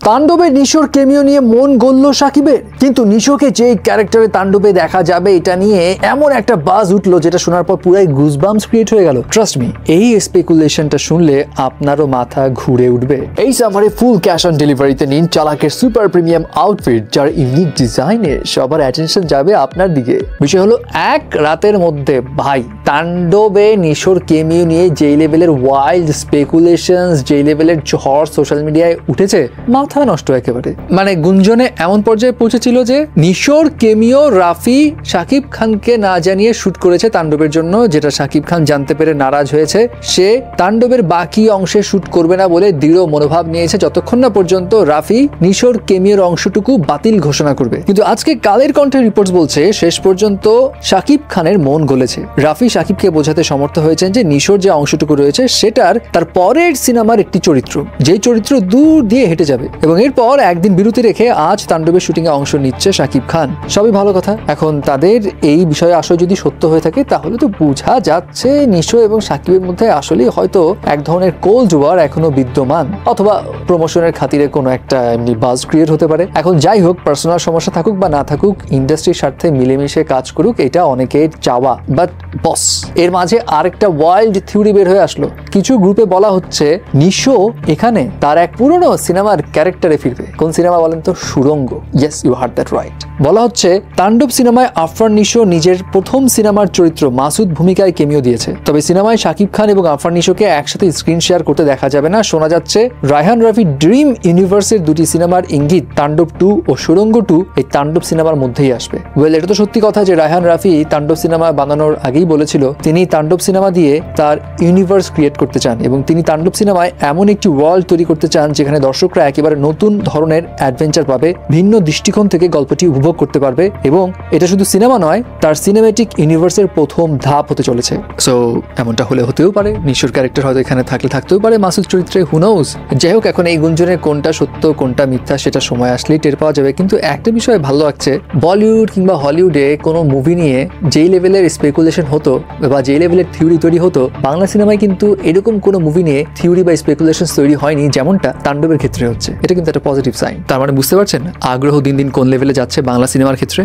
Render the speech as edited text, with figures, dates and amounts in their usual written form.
তাণ্ডবে নিশোর কেমিও নিয়ে মন গলল শাকিবের, কিন্তু নিশোকে যে ক্যারেক্টারে তাণ্ডবে দেখা যাবে এটা নিয়ে এমন একটা বাজ উঠলো যেটা শোনার পর পুরাই গুজবাম্পস ক্রিয়েট হয়ে গেল। ট্রাস্ট মি, এই স্পেকুলেশনটা শুনলে আপনারও মাথা ঘুরে উঠবে। এই সামারে ফুল ক্যাশ অন ডেলিভারিতে নিন চালাকের সুপার প্রিমিয়াম আউটফিট, যার ইউনিক ডিজাইনে সবার অ্যাটেনশন যাবে আপনার দিকে। বিষয় হলো এক রাতের মধ্যে ভাই তাণ্ডবে নিশোর কেমিও নিয়ে যেই লেভেলের ওয়াইল্ড স্পেকুলেশনস, যেই লেভেলের ঝড় সোশ্যাল মিডিয়ায় উঠেছে, মাথা নষ্ট একেবারে। মানে গুঞ্জনে এমন পর্যায়ে পৌঁছেছিল যে নিশোর কেমিও রাফি শাকিব খানকে না জানিয়ে শুট করেছে তাণ্ডবের জন্য, যেটা শাকিব খান জানতে পেরে নারাজ হয়েছে। সে তাণ্ডবের বাকি অংশে শুট করবে না বলে দৃঢ় মনোভাব নিয়েছে যতক্ষণ না পর্যন্ত রাফি নিশোর কেমিওর অংশটুকু বাতিল ঘোষণা করবে। কিন্তু আজকে কালের কণ্ঠে রিপোর্টস বলছে শেষ পর্যন্ত শাকিব খানের মন গলেছে। রাফি শাকিবকে বোঝাতে সমর্থ হয়েছেন যে নিশোর যে অংশটুকু রয়েছে সেটার তার পরের সিনেমার একটি চরিত্র, যেই চরিত্র দূর দিয়ে হেঁটে যাবে, এবং এরপর একদিন বিরতি রেখে আজ তাণ্ডবের শুটিং এ অংশ নিচ্ছে শাকিব খান। সবই ভালো কথা। এখন তাদের এই বিষয়ে আসলে যদি সত্য হয়ে থাকে তাহলে তো বোঝা যাচ্ছে নিশো এবং শাকিবের মধ্যে আসলেই হয়তো এক ধরনের কোল্ড ওয়ার এখনো বিদ্যমান, অথবা প্রমোশনের খাতিরে কোনো একটা এমনি বাজ ক্রিয়েট হতে পারে। এখন যাই হোক, পার্সোনাল সমস্যা থাকুক বা না থাকুক, ইন্ডাস্ট্রির স্বার্থে মিলেমিশে কাজ করুক, এটা অনেকের চাওয়া। বাট বস, এর মাঝে আরেকটা ওয়াইল্ড থিওরি বের হয়ে আসলো। কিছু গ্রুপে বলা হচ্ছে নিশো এখানে তার এক পুরনো সিনেমার ক্যারেক্টারে ফিরবে। কোন সিনেমা বলেন তো? সুড়ঙ্গ। Yes, you heard that right. বলা হচ্ছে তাণ্ডব সিনেমায় আফরান নিশো নিজের প্রথম সিনেমার চরিত্র মাসুদ ভূমিকায় কেমিও দিয়েছে। তবে সিনেমায় শাকিব খান এবং আফরান নিশোকে একসাথে স্ক্রিন শেয়ার করতে দেখা যাবে না। শোনা যাচ্ছে রায়হান রাফি ড্রিম ইউনিভার্সের দুটি সিনেমার ইঙ্গিত তাণ্ডব 2 ও সুড়ঙ্গ 2 এই তাণ্ডব সিনেমার মধ্যেই আসবে। ওয়েল, এটা তো সত্যি কথা যে রায়হান রাফি তাণ্ডব সিনেমা বানানোর আগেই বলেছিল তিনি তাণ্ডব সিনেমা দিয়ে তার ইউনিভার্স ক্রিয়েট করতে চান, এবং তিনি তাণ্ডব সিনেমায় এমন একটি ওয়ার্ল্ড তৈরি করতে চান যেখানে দর্শকরা একেবারে নতুন ধরনের অ্যাডভেঞ্চার পাবে, ভিন্ন দৃষ্টিকোণ থেকে গল্পটি উপভোগ করতে পারবে, এবং এটা শুধু সিনেমা নয়, তার সিনেমেটিক ইউনিভার্সের প্রথম ধাপ হতে চলেছে। সো এমনটা হলে হতেও পারে, নিশোর ক্যারেক্টার হয়তো এখানে থাকতেও পারে মাসুদ চরিত্রে, হু নোজ। যাই হোক, এখন এই গুঞ্জনের কোনটা সত্য কোনটা মিথ্যা সেটা সময় আসলেই টের পাওয়া যাবে। কিন্তু একটা বিষয় ভালো লাগছে, বলিউড কিংবা হলিউডে কোনো মুভি নিয়ে যেই লেভেলের স্পেকুলেশন হতো বা যেই লেভেলের থিওরি তৈরি হতো, বাংলা সিনেমায় কিন্তু এরকম কোনো মুভি নিয়ে থিওরি বা স্পেকুলেশন তৈরি হয়নি যেমনটা তাণ্ডবের ক্ষেত্রে হচ্ছে। এটা কিন্তু একটা পজিটিভ সাইন। তার মানে বুঝতে পারছেন আগ্রহ দিন দিন কোন লেভেলে যাচ্ছে বাংলা সিনেমার ক্ষেত্রে।